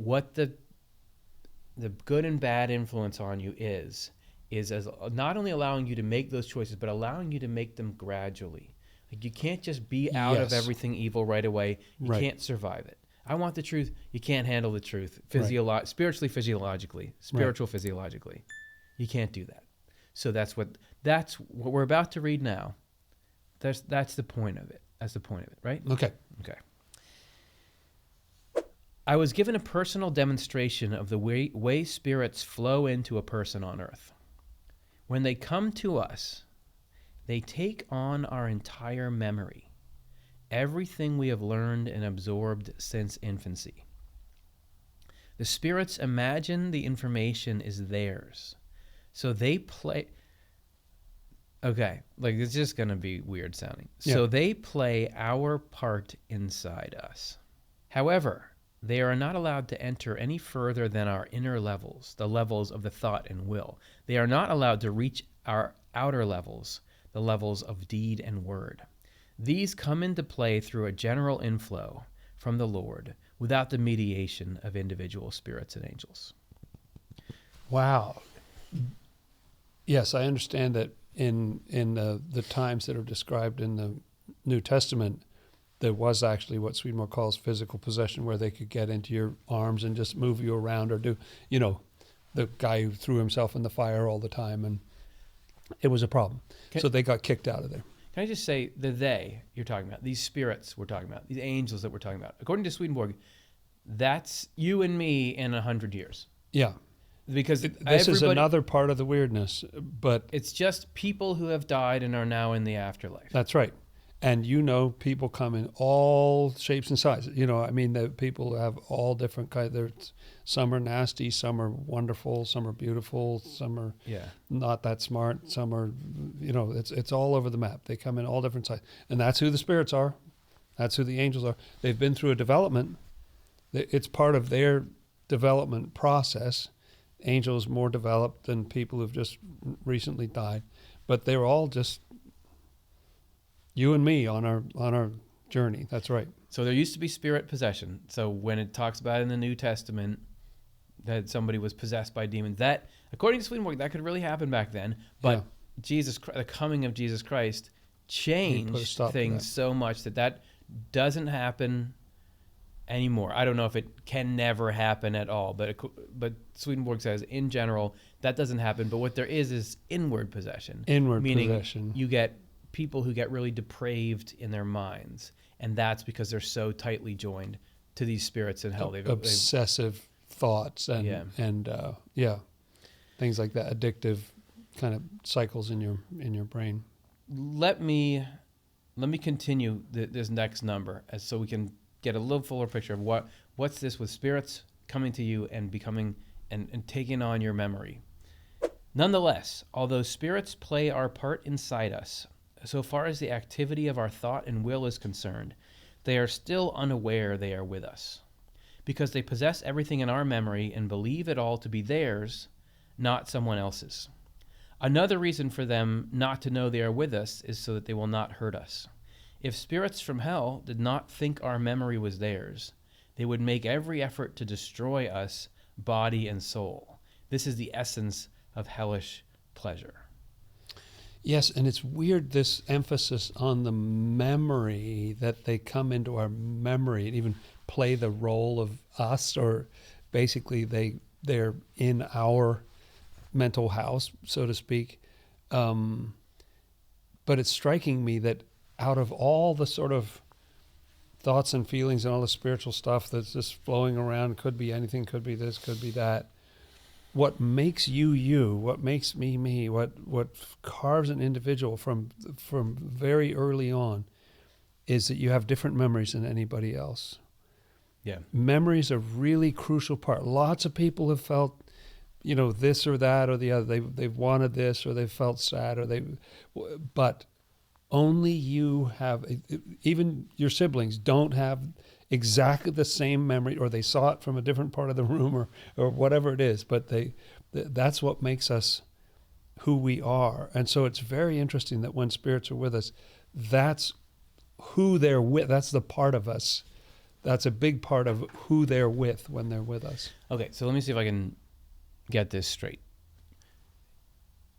what the good and bad influence on you is as not only allowing you to make those choices, but allowing you to make them gradually. Like, you can't just be out of everything evil right away. You can't survive it. I want the truth. You can't handle the truth. Spiritually, physiologically. Physiologically. You can't do that. So that's what we're about to read now. That's the point of it. That's the point of it, right? Okay. I was given a personal demonstration of the way spirits flow into a person on earth. When they come to us, they take on our entire memory, everything we have learned and absorbed since infancy. The spirits imagine the information is theirs, so they play... Okay, like, it's just going to be weird sounding. Yeah. So they play our part inside us. However, they are not allowed to enter any further than our inner levels, the levels of the thought and will. They are not allowed to reach our outer levels, the levels of deed and word. These come into play through a general inflow from the Lord without the mediation of individual spirits and angels. Wow. Yes, I understand that in the times that are described in the New Testament, there was actually what Swedenborg calls physical possession, where they could get into your arms and just move you around, or do, the guy who threw himself in the fire all the time, and it was a problem. So they got kicked out of there. Can I just say, you're talking about, these spirits we're talking about, these angels that we're talking about, according to Swedenborg, that's you and me in 100 years. Yeah. Because this is another part of the weirdness, but... It's just people who have died and are now in the afterlife. That's right. And people come in all shapes and sizes. The people have all different kinds. Some are nasty, some are wonderful, some are beautiful, some are not that smart, some are, it's all over the map. They come in all different sizes. And that's who the spirits are. That's who the angels are. They've been through a development. It's part of their development process. Angels more developed than people who've just recently died. But they're all just... you and me on our journey. That's right. So there used to be spirit possession. So when it talks about in the New Testament that somebody was possessed by demons, that, according to Swedenborg, that could really happen back then. But the coming of Jesus Christ changed things so much that doesn't happen anymore. I don't know if it can never happen at all, but Swedenborg says in general that doesn't happen. But what there is inward possession. Meaning possession. You get people who get really depraved in their minds, and that's because they're so tightly joined to these spirits in hell. Obsessive thoughts and things like that, addictive kind of cycles in your brain. Let me continue this next number, so we can get a little fuller picture of what's this with spirits coming to you and becoming and taking on your memory. Nonetheless, although spirits play our part inside us, so far as the activity of our thought and will is concerned, they are still unaware they are with us, because they possess everything in our memory and believe it all to be theirs, not someone else's. Another reason for them not to know they are with us is so that they will not hurt us. If spirits from hell did not think our memory was theirs, they would make every effort to destroy us, body and soul. This is the essence of hellish pleasure. Yes, and it's weird, this emphasis on the memory, that they come into our memory and even play the role of us, or basically they're in our mental house, so to speak. But it's striking me that out of all the sort of thoughts and feelings and all the spiritual stuff that's just flowing around, could be anything, could be this, could be that, what makes you, what makes me, what carves an individual from very early on is that you have different memories than anybody else. Yeah. Memories are a really crucial part. Lots of people have felt, this or that or the other. They've wanted this, or they've felt sad, but only you have, even your siblings don't have exactly the same memory, or they saw it from a different part of the room, or whatever it is, but that's what makes us who we are. And so it's very interesting that when spirits are with us, that's who they're with, that's the part of us that's a big part of who they're with when they're with us. Okay, so let me see if I can get this straight.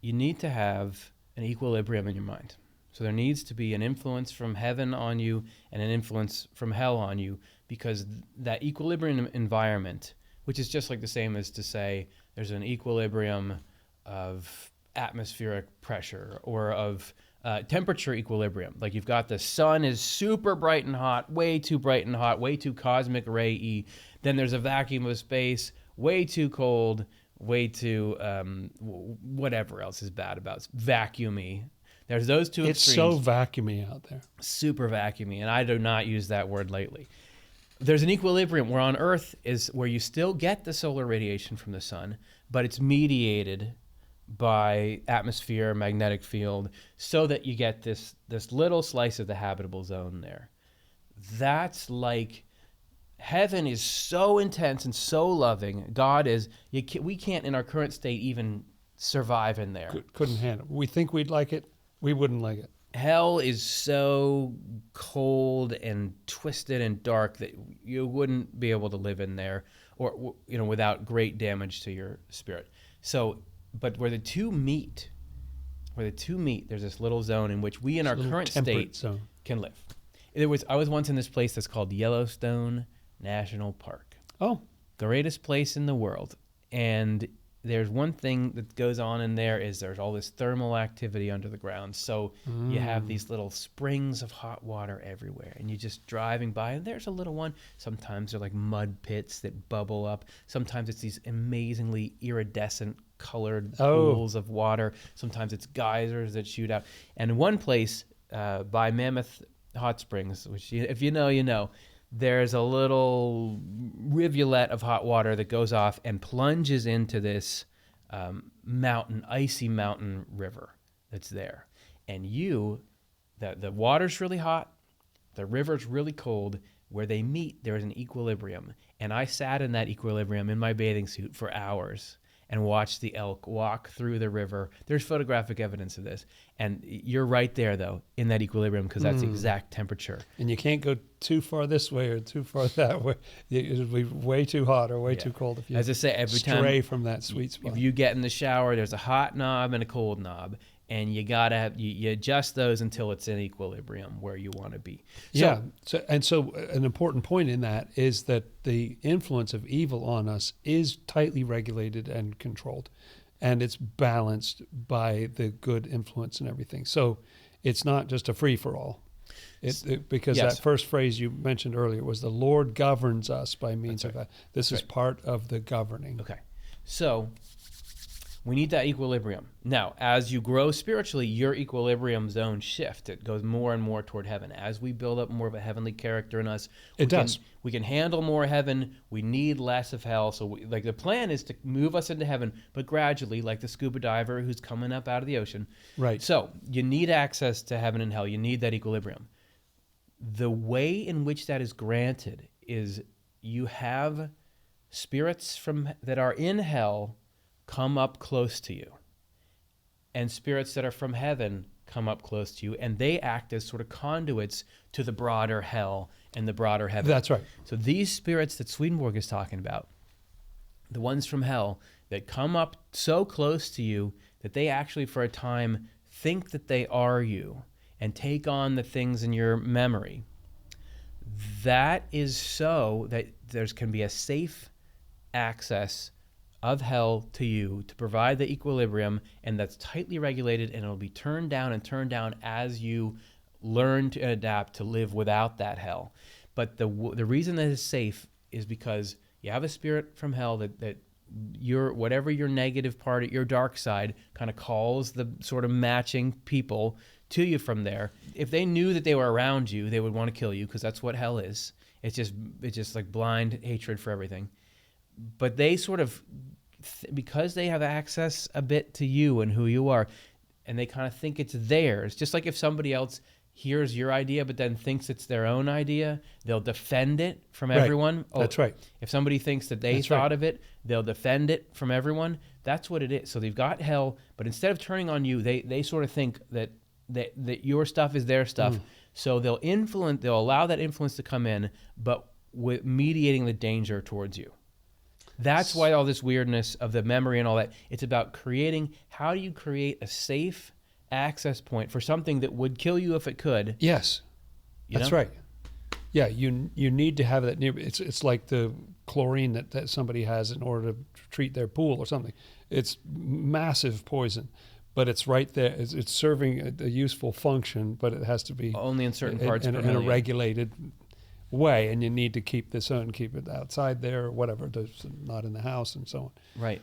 You need to have an equilibrium in your mind. So there needs to be an influence from heaven on you and an influence from hell on you, because that equilibrium environment, which is just like the same as to say there's an equilibrium of atmospheric pressure or of temperature equilibrium. Like you've got the sun is super bright and hot, way too bright and hot, way too cosmic ray-y. Then there's a vacuum of space, way too cold, way too whatever else is bad about it. Vacuumy. There's those two It's extremes. so vacuumy out there. Super vacuumy, and I do not use that word lately. There's an equilibrium where on Earth is where you still get the solar radiation from the sun, but it's mediated by atmosphere, magnetic field, so that you get this little slice of the habitable zone there. That's like heaven is so intense and so loving. God is, we can't in our current state even survive in there. Couldn't handle it. We think we'd like it. We wouldn't like it. Hell is so cold and twisted and dark that you wouldn't be able to live in there, or without great damage to your spirit. So, but where the two meet, there's this little zone in which we in our current state can live. I was once in this place that's called Yellowstone National Park. Oh, greatest place in the world. And there's one thing that goes on in there is there's all this thermal activity under the ground. So you have these little springs of hot water everywhere, and you're just driving by, and there's a little one. Sometimes they're like mud pits that bubble up. Sometimes it's these amazingly iridescent colored pools of water. Sometimes it's geysers that shoot out. And in one place by Mammoth Hot Springs, which if you know, you know, there's a little rivulet of hot water that goes off and plunges into this icy mountain river that's there. And the water's really hot, the river's really cold. Where they meet, there's an equilibrium. And I sat in that equilibrium in my bathing suit for hours and watched the elk walk through the river. There's photographic evidence of this. And you're right there, though, in that equilibrium, because that's the exact temperature. And you can't go too far this way or too far that way. It'll be way too hot or way too cold if you As I say, every time stray from that sweet spot. If you get in the shower, there's a hot knob and a cold knob. And you you adjust those until it's in equilibrium where you want to be. So an important point in that is that the influence of evil on us is tightly regulated and controlled, and it's balanced by the good influence and everything. So it's not just a free for all. Because that first phrase you mentioned earlier was the Lord governs us by means of that. This is part of the governing. Okay, so we need that equilibrium. Now, as you grow spiritually, your equilibrium zone shift. It goes more and more toward heaven. As we build up more of a heavenly character in us, we can handle more heaven. We need less of hell. So the plan is to move us into heaven, but gradually, like the scuba diver who's coming up out of the ocean. Right. So you need access to heaven and hell. You need that equilibrium. The way in which that is granted is you have spirits that are in hell come up close to you, and spirits that are from heaven come up close to you, and they act as sort of conduits to the broader hell and the broader heaven. That's right. So these spirits that Swedenborg is talking about, the ones from hell that come up so close to you that they actually for a time think that they are you and take on the things in your memory, that is so that there can be a safe access of hell to you to provide the equilibrium, and that's tightly regulated, and it'll be turned down as you learn to adapt to live without that hell. But the reason that it's safe is because you have a spirit from hell that whatever your negative part, your dark side, kind of calls the sort of matching people to you from there. If they knew that they were around you, they would want to kill you, because that's what hell is. It's just like blind hatred for everything. But they sort of, because they have access a bit to you and who you are, and they kind of think it's theirs, just like if somebody else hears your idea but then thinks it's their own idea, they'll defend it from everyone. That's right. If somebody thinks that they thought of it, they'll defend it from everyone. That's what it is. So they've got hell, but instead of turning on you, they sort of think that your stuff is their stuff. So they'll allow that influence to come in, but mediating the danger towards you. That's why all this weirdness of the memory and all that, it's about how do you create a safe access point for something that would kill you if it could. Yes, that's right. Yeah, you need to have that near. It's like the chlorine that somebody has in order to treat their pool or something. It's massive poison, but it's right there. It's serving a useful function, but it has to be only in certain parts in a regulated way, and you need to keep this on, keep it outside there or whatever, not in the house and so on. Right.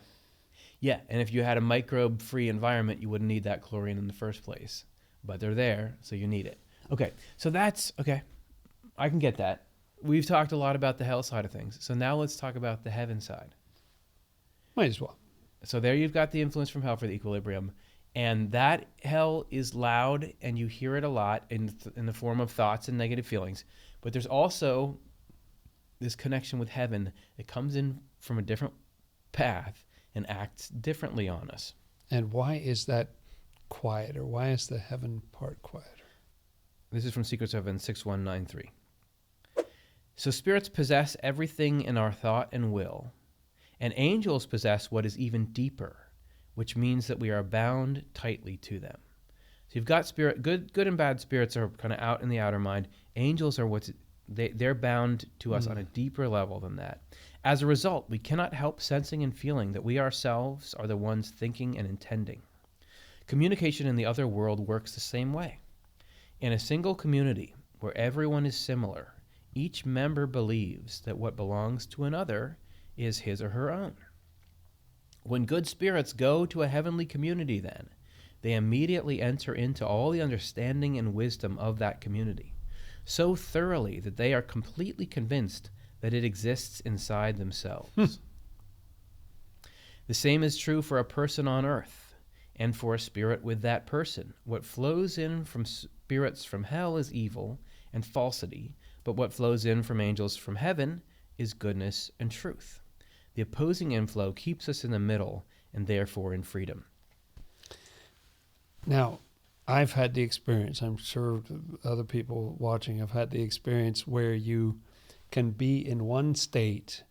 Yeah, and if you had a microbe-free environment, you wouldn't need that chlorine in the first place. But they're there, so you need it. Okay, so that's, okay, I can get that. We've talked a lot about the hell side of things. So now let's talk about the heaven side. Might as well. So there you've got the influence from hell for the equilibrium. And that hell is loud, and you hear it a lot in the form of thoughts and negative feelings. But there's also this connection with heaven that comes in from a different path and acts differently on us. And why is that quieter? Why is the heaven part quieter? This is from Secrets of Heaven 6193. So spirits possess everything in our thought and will, and angels possess what is even deeper, which means that we are bound tightly to them. So you've got good and bad spirits are kind of out in the outer mind. Angels are they're bound to us on a deeper level than that. As a result, we cannot help sensing and feeling that we ourselves are the ones thinking and intending. Communication in the other world works the same way. In a single community where everyone is similar, each member believes that what belongs to another is his or her own. When good spirits go to a heavenly community, then, they immediately enter into all the understanding and wisdom of that community, so thoroughly that they are completely convinced that it exists inside themselves. The same is true for a person on earth and for a spirit with that person. What flows in from spirits from hell is evil and falsity, but what flows in from angels from heaven is goodness and truth. The opposing inflow keeps us in the middle and therefore in freedom. Now, I've had the experience, I'm sure other people watching have had the experience where you can be in one state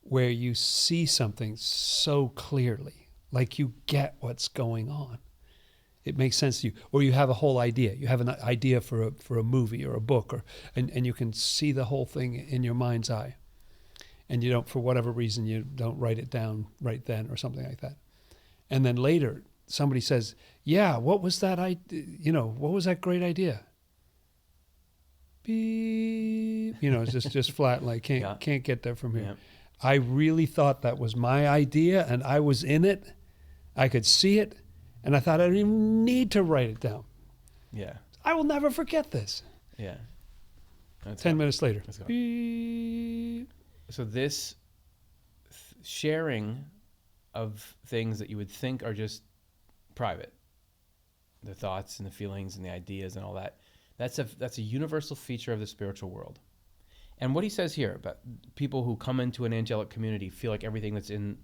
where you see something so clearly, like you get what's going on. It makes sense to you. Or you have a whole idea. You have an idea for a movie or a book, and you can see the whole thing in your mind's eye. And you don't, for whatever reason, you don't write it down right then or something like that. And then later, somebody says, yeah, what was that what was that great idea? Beep. It's just flat, like can't get there from here. Yeah. I really thought that was my idea, and I was in it. I could see it, and I thought I didn't even need to write it down. Yeah. I will never forget this. Yeah. 10 minutes later. Beep. So this sharing of things that you would think are just private, the thoughts and the feelings and the ideas and all that, that's a universal feature of the spiritual world. And what he says here about people who come into an angelic community feel like everything that's in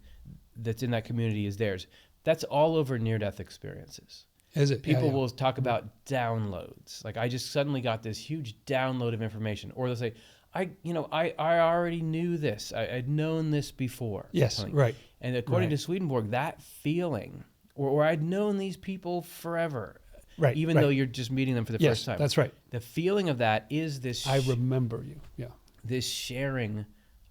that community is theirs, that's all over near-death experiences. Is it? People will talk about downloads. Like, I just suddenly got this huge download of information. Or they'll say, I already knew this. I'd known this before. Yes, right. And according to Swedenborg, that feeling, or I'd known these people forever, right, even though you're just meeting them for the first time. That's right. The feeling of that is this. I remember you. Yeah. This sharing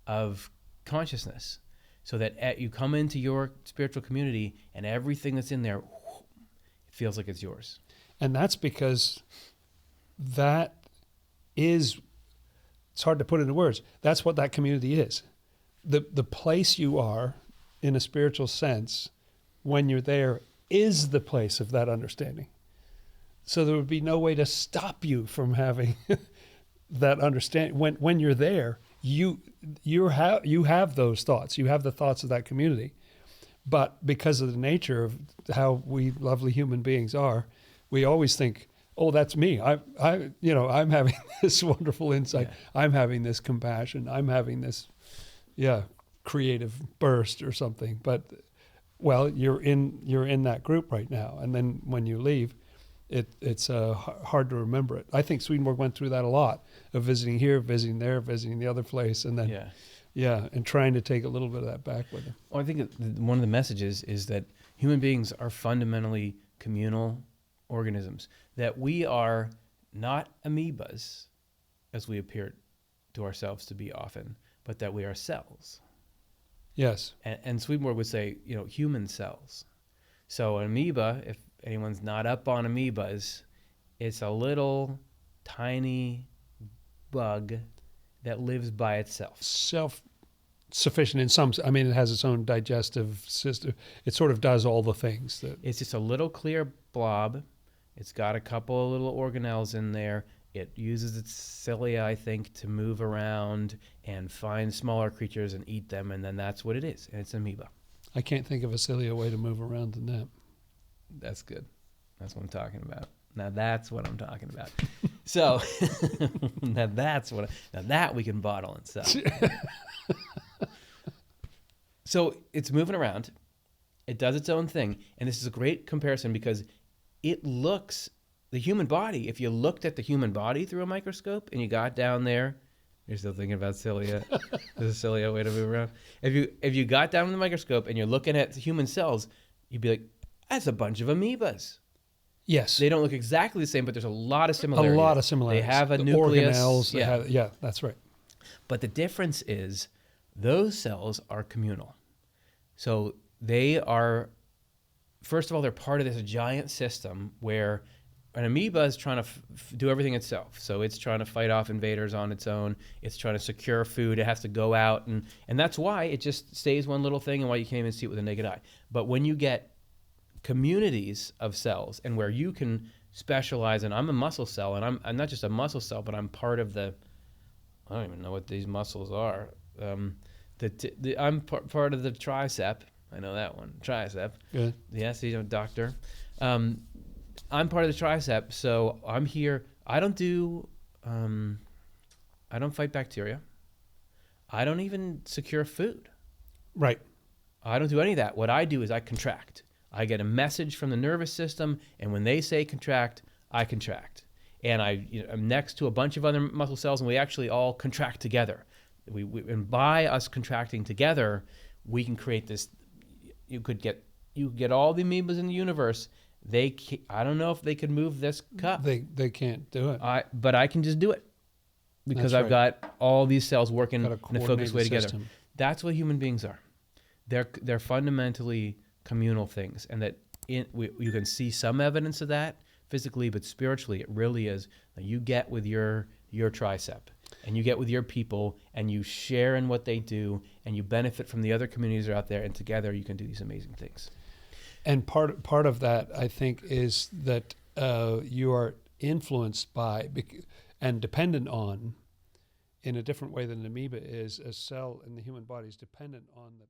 of consciousness, so that you come into your spiritual community and everything that's in there, it feels like it's yours. And that's because that is. It's hard to put into words. That's what that community is. The place you are, in a spiritual sense, when you're there, is the place of that understanding. So there would be no way to stop you from having that understanding. When you're there, you have those thoughts. You have the thoughts of that community. But because of the nature of how we lovely human beings are, we always think, oh, that's me. I'm having this wonderful insight. Yeah. I'm having this compassion. I'm having this, creative burst or something. But, well, you're in that group right now. And then when you leave, it's hard to remember it. I think Swedenborg went through that a lot, of visiting here, visiting there, visiting the other place, and then and trying to take a little bit of that back with him. Well, I think one of the messages is that human beings are fundamentally communal organisms, that we are not amoebas, as we appear to ourselves to be often, but that we are cells. Yes. And Swedenborg would say, human cells. So an amoeba, if anyone's not up on amoebas, it's a little tiny bug that lives by itself. Self-sufficient in some. I mean, it has its own digestive system. It sort of does all the things that. It's just a little clear blob. It's got a couple of little organelles in there. It uses its cilia, I think, to move around and find smaller creatures and eat them, and then that's what it is. And it's an amoeba. I can't think of a sillier way to move around than that. That's good. That's what I'm talking about. Now that's what I'm talking about. So now that we can bottle and sell. So it's moving around. It does its own thing. And this is a great comparison because it looks, the human body, if you looked at the human body through a microscope and you got down there, you're still thinking about cilia. There's a cilia way to move around. If you got down in the microscope and you're looking at the human cells, you'd be like, that's a bunch of amoebas. Yes. They don't look exactly the same, but there's a lot of similarities. A lot of similarities. They have a the nucleus. Organelles, that's right. But the difference is those cells are communal. So they are, first of all, they're part of this giant system where an amoeba is trying to do everything itself. So it's trying to fight off invaders on its own. It's trying to secure food. It has to go out. And that's why it just stays one little thing and why you can't even see it with a naked eye. But when you get communities of cells and where you can specialize, and I'm a muscle cell, and I'm not just a muscle cell, but I'm part of the, I don't even know what these muscles are. I'm part of the tricep. I know that one, tricep. Good. Yes, he's a doctor. I'm part of the tricep, so I'm here. I don't fight bacteria. I don't even secure food. Right. I don't do any of that. What I do is I contract. I get a message from the nervous system, and when they say contract, I contract. And I'm next to a bunch of other muscle cells, and we actually all contract together. And by us contracting together, we can create this. You could get all the amoebas in the universe. I don't know if they could move this cup. They can't do it. But I can just do it because That's I've right. got all these cells working in a focused way together. System. That's what human beings are. They're fundamentally communal things, and that you can see some evidence of that physically, but spiritually, it really is. You get with your tricep, and you get with your people, and you share in what they do, and you benefit from the other communities that are out there, and together you can do these amazing things. And part of that, I think, is that you are influenced by and dependent on, in a different way than an amoeba is, a cell in the human body is dependent on the